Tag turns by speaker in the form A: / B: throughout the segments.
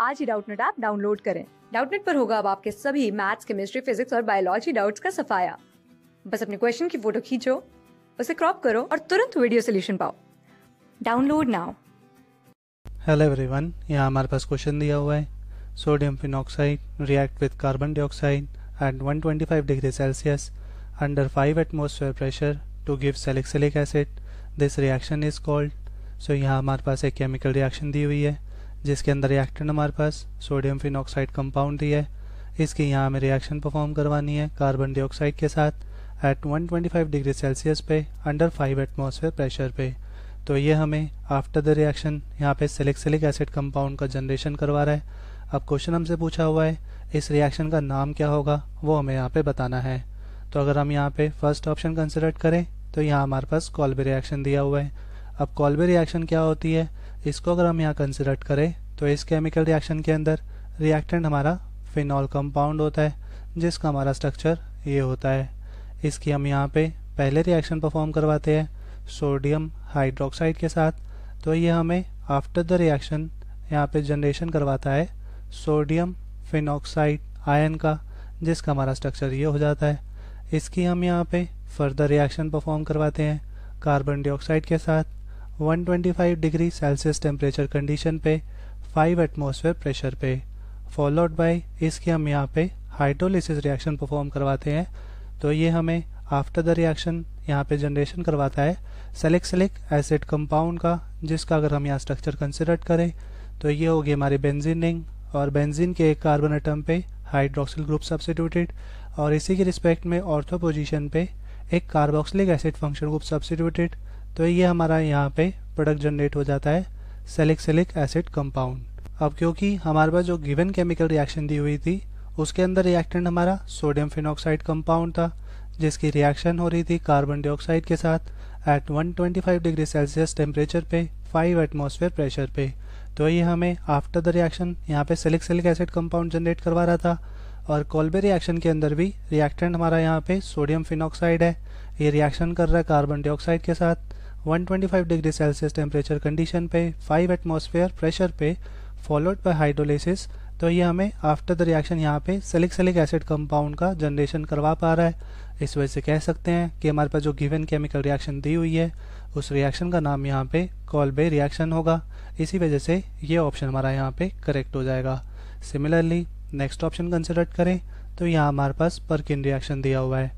A: आज ही Doubtnut app download करें। Doubtnut पर होगा अब आपके सभी मैथ्स, केमिस्ट्री, फिजिक्स और बायोलॉजी डाउट्स का सफाया। बस अपने क्वेश्चन की फोटो खींचो, उसे क्रॉप करो और तुरंत वीडियो सोल्यूशन पाओ। Download now.
B: हेलो एवरीवन, यहाँ हमारे पास क्वेश्चन दिया हुआ है। Sodium phenoxide react with carbon dioxide at 125 degree Celsius under 5 atmosphere pressure to give salicylic acid. This reaction is called. So यहाँ हमारे पास एक केमिकल रिएक्शन दी हुई है जिसके अंदर रिएक्टेंट हमारे पास सोडियम फिनॉक्साइड कंपाउंड दिया है। इसकी यहाँ हमें रिएक्शन परफॉर्म करवानी है कार्बन डाइऑक्साइड के साथ एट 125 डिग्री सेल्सियस पे अंडर 5 एटमॉस्फेयर प्रेशर पे। तो ये हमें आफ्टर द रिएक्शन यहाँ पे सैलिसिलिक एसिड कंपाउंड का जनरेशन करवा रहा है। अब क्वेश्चन हमसे पूछा हुआ है इस रिएक्शन का नाम क्या होगा, वो हमें यहाँ पे बताना है। तो अगर हम यहाँ पे फर्स्ट ऑप्शन कंसिडर करें तो यहाँ हमारे पास कॉल्बे रिएक्शन दिया हुआ है। अब कॉल्बे रिएक्शन क्या होती है, इसको अगर हम यहाँ कंसिडर करें तो इस केमिकल रिएक्शन के अंदर रिएक्टेंट हमारा फिनॉल कंपाउंड होता है जिसका हमारा स्ट्रक्चर ये होता है। इसकी हम यहाँ पे पहले रिएक्शन परफॉर्म करवाते हैं सोडियम हाइड्रोक्साइड के साथ। तो ये हमें आफ्टर द रिएक्शन यहाँ पे जनरेशन करवाता है सोडियम फिनॉक्साइड आयन का, जिसका हमारा स्ट्रक्चर ये हो जाता है। इसकी हम यहाँ पे फर्दर रिएक्शन परफॉर्म करवाते हैं कार्बन डाइऑक्साइड के साथ 125 डिग्री सेल्सियस टेम्परेचर कंडीशन पे 5 एटमॉस्फेयर प्रेशर पे, फॉलोड बाय इसकी हम यहाँ पे हाइड्रोलिसिस रिएक्शन परफॉर्म करवाते हैं। तो ये हमें आफ्टर द रिएक्शन यहाँ पे जनरेशन करवाता है सैलिसिलिक एसिड कंपाउंड का, जिसका अगर हम यहाँ स्ट्रक्चर कंसिडर करें तो ये होगी हमारी बेंजीन रिंग और बेंजीन के एक कार्बन एटम पे हाइड्रोक्सिल ग्रुप सब्स्टिट्यूटेड और इसी के रिस्पेक्ट में ऑर्थो पोजीशन पे एक carboxylic acid function group substituted. तो ये हमारा यहाँ पे प्रोडक्ट जनरेट हो जाता है सैलिसिलिक एसिड कंपाउंड। अब क्योंकि हमारे पास जो गिवन केमिकल रिएक्शन दी हुई थी उसके अंदर रिएक्टेंट हमारा सोडियम फिनॉक्साइड कंपाउंड था जिसकी रिएक्शन हो रही थी कार्बन डाइऑक्साइड के साथ एट 125 डिग्री सेल्सियस टेम्परेचर पे 5 एटमॉस्फेयर प्रेशर पे। तो ये हमें आफ्टर द रिएक्शन यहाँ पे सैलिसिलिक एसिड कंपाउंड जनरेट करवा रहा था। और कॉल्बे रिएक्शन के अंदर भी रिएक्टेंट हमारा यहाँ पे सोडियम फिनॉक्साइड है, ये रिएक्शन कर रहा है कार्बन डाइऑक्साइड के साथ 125 डिग्री सेल्सियस टेम्परेचर कंडीशन पे 5 एटमॉस्फेयर प्रेशर पे, फॉलोड बाय हाइड्रोलिसिस। तो ये हमें आफ्टर द रिएक्शन यहाँ पे सैलिसिलिक एसिड कंपाउंड का जनरेशन करवा पा रहा है। इस वजह से कह सकते हैं कि हमारे पास जो गिवन केमिकल रिएक्शन दी हुई है उस रिएक्शन का नाम यहाँ पे कॉल्बे रिएक्शन होगा। इसी वजह से ये ऑप्शन हमारा यहाँ पे करेक्ट हो जाएगा। सिमिलरली नेक्स्ट ऑप्शन कंसिडर करें तो यहाँ हमारे पास पर्किन रिएक्शन दिया हुआ है।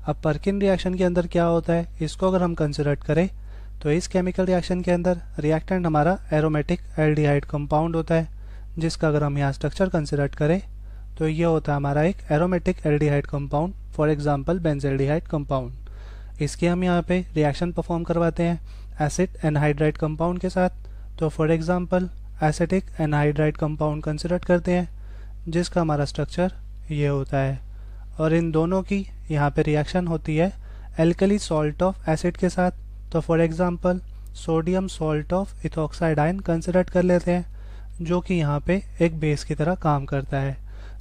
B: अब पर्किन रिएक्शन के अंदर क्या होता है, इसको अगर हम कंसिडर करें तो इस केमिकल रिएक्शन के अंदर रिएक्टेंट हमारा एरोमेटिक एल्डिहाइड कंपाउंड होता है, जिसका अगर हम यहाँ स्ट्रक्चर कंसिडर करें तो ये होता है हमारा एक aromatic aldehyde compound, for example benzaldehyde compound. इसके हम यहाँ पे रिएक्शन परफॉर्म करवाते हैं एसिड एनहाइड्राइड कंपाउंड के साथ। तो for example acetic anhydride compound consider करते हैं जिसका हमारा स्ट्रक्चर ये होता है। और इन दोनों की यहाँ पे रिएक्शन होती है एल्कली सॉल्ट ऑफ एसिड के साथ। तो for example sodium salt of ethoxide ion consider कर लेते हैं जो कि यहाँ पे एक बेस की तरह काम करता है।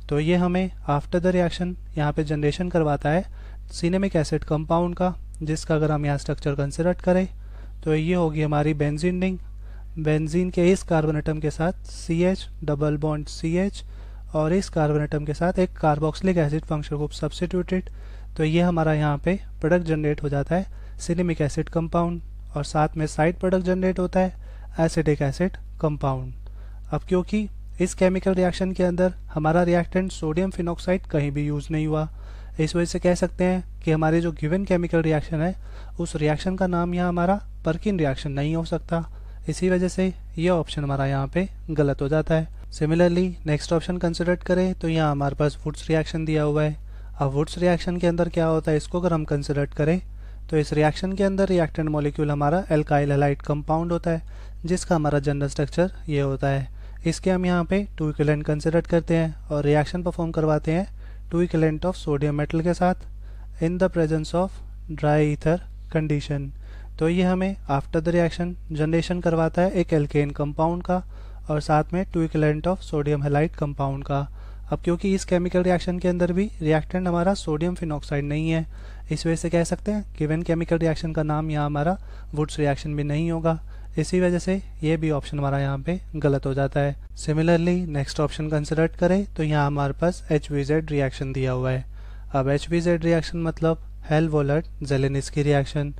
B: तो ये हमें आफ्टर द रिएक्शन यहाँ पे जनरेशन करवाता है सिनेमिक एसिड कंपाउंड का, जिसका अगर हम यहाँ स्ट्रक्चर कंसिडर करें तो ये होगी हमारी बेंजीन रिंग। बेंजीन के इस कार्बन एटम के साथ CH डबल बॉन्ड CH और इस कार्बन एटम के साथ एक carboxylic acid function group substituted. तो ये हमारा यहाँ पे प्रोडक्ट जनरेट हो जाता है सिनेमिक एसिड कंपाउंड और साथ में साइड प्रोडक्ट जनरेट होता है एसिटिक एसिड कंपाउंड। अब क्योंकि इस केमिकल रिएक्शन के अंदर हमारा रिएक्टेंट सोडियम फिनॉक्साइड कहीं भी यूज नहीं हुआ, इस वजह से कह सकते हैं कि हमारे जो गिवन केमिकल रिएक्शन है उस रिएक्शन का नाम यहाँ हमारा पर्किन रिएक्शन नहीं हो सकता। इसी वजह से ये ऑप्शन हमारा यहाँ पे गलत हो जाता है। सिमिलरली नेक्स्ट ऑप्शन कंसिडर करें तो यहाँ हमारे पास वुड्स रिएक्शन दिया हुआ है। अब वुड्स रिएक्शन के अंदर क्या होता है, इसको अगर हम कंसिडर करें तो इस रिएक्शन के अंदर रिएक्टेंट मॉलिक्यूल हमारा एल्काइल हैलाइड कंपाउंड होता है, जिसका हमारा जनरल स्ट्रक्चर ये होता है। इसके हम यहाँ पे 2 इक्विवेलेंट कंसिडर करते हैं और रिएक्शन परफॉर्म करवाते हैं 2 इक्विवेलेंट ऑफ सोडियम मेटल के साथ in the presence of dry ether condition. तो ये हमें आफ्टर द रिएक्शन जनरेशन करवाता है एक एल्केन कंपाउंड का और साथ में 2 equivalent of sodium halide compound का। अब क्योंकि इस केमिकल रिएक्शन के अंदर भी रिएक्टेंट हमारा सोडियम फिनॉक्साइड नहीं है, इस वजह से कह सकते हैं गिवन केमिकल रिएक्शन का नाम यहाँ हमारा वुड्स रिएक्शन भी नहीं होगा। इसी वजह से ये भी ऑप्शन हमारा यहाँ पे गलत हो जाता है। सिमिलरली नेक्स्ट ऑप्शन कंसिडर करें तो यहाँ हमारे पास HVZ रिएक्शन दिया हुआ है। अब HVZ रिएक्शन मतलब हेल-वोलर्ट-ज़ेलेनिस्की रिएक्शन,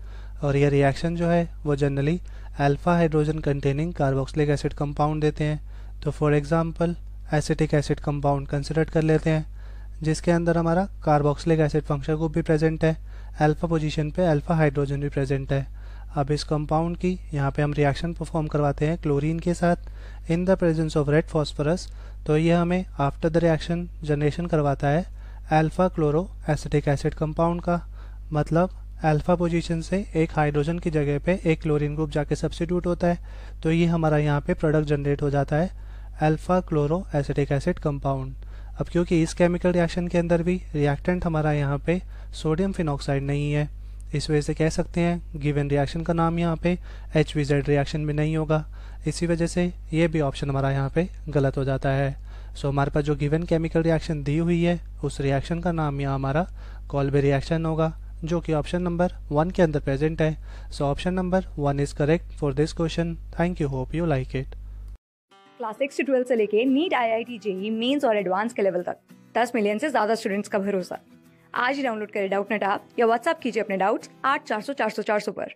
B: और यह रिएक्शन जो है वो generally alpha hydrogen containing carboxylic acid compound देते हैं। तो for example acetic acid compound consider कर लेते हैं, जिसके अंदर हमारा कार्बोक्सिलिक एसिड फंक्शनल ग्रुप भी प्रेजेंट है, अल्फा पोजीशन पे अल्फा हाइड्रोजन भी प्रेजेंट है। अब इस कंपाउंड की यहाँ पे हम रिएक्शन परफॉर्म करवाते हैं क्लोरीन के साथ in the presence of red phosphorus, तो ये हमें आफ्टर द रिएक्शन जनरेशन करवाता है alpha chloro acetic acid compound का। मतलब अल्फा पोजीशन से एक हाइड्रोजन की जगह पे एक क्लोरीन ग्रुप जाके सब्स्टिट्यूट होता है, तो ये हमारा यहाँ पे प्रोडक्ट जनरेट हो जाता है alpha chloro acetic acid compound. अब क्योंकि इस केमिकल रिएक्शन के अंदर भी रिएक्टेंट हमारा यहाँ पे सोडियम फिनॉक्साइड नहीं है, इस वजह से कह सकते हैं गिवन रिएक्शन का नाम यहाँ पे HVZ रिएक्शन भी नहीं होगा। इसी वजह से ये भी ऑप्शन हमारा यहाँ पे गलत हो जाता है। सो हमारे पास जो गिवन केमिकल रिएक्शन दी हुई है उस रिएक्शन का नाम यहाँ हमारा कॉल्बे रिएक्शन होगा, जो कि ऑप्शन नंबर 1 के अंदर प्रेजेंट है। So option number 1 is correct for this question. Thank you, hope you like it.
A: Class 6 से 12 से लेके नीट, IIT, JEE मेंस और एडवांस के लेवल तक 10 मिलियन से ज्यादा स्टूडेंट्स का भरोसा। आज ही डाउनलोड करें डाउटनेट ऐप या व्हाट्सएप कीजिए अपने डाउट्स 8400 400 400 पर।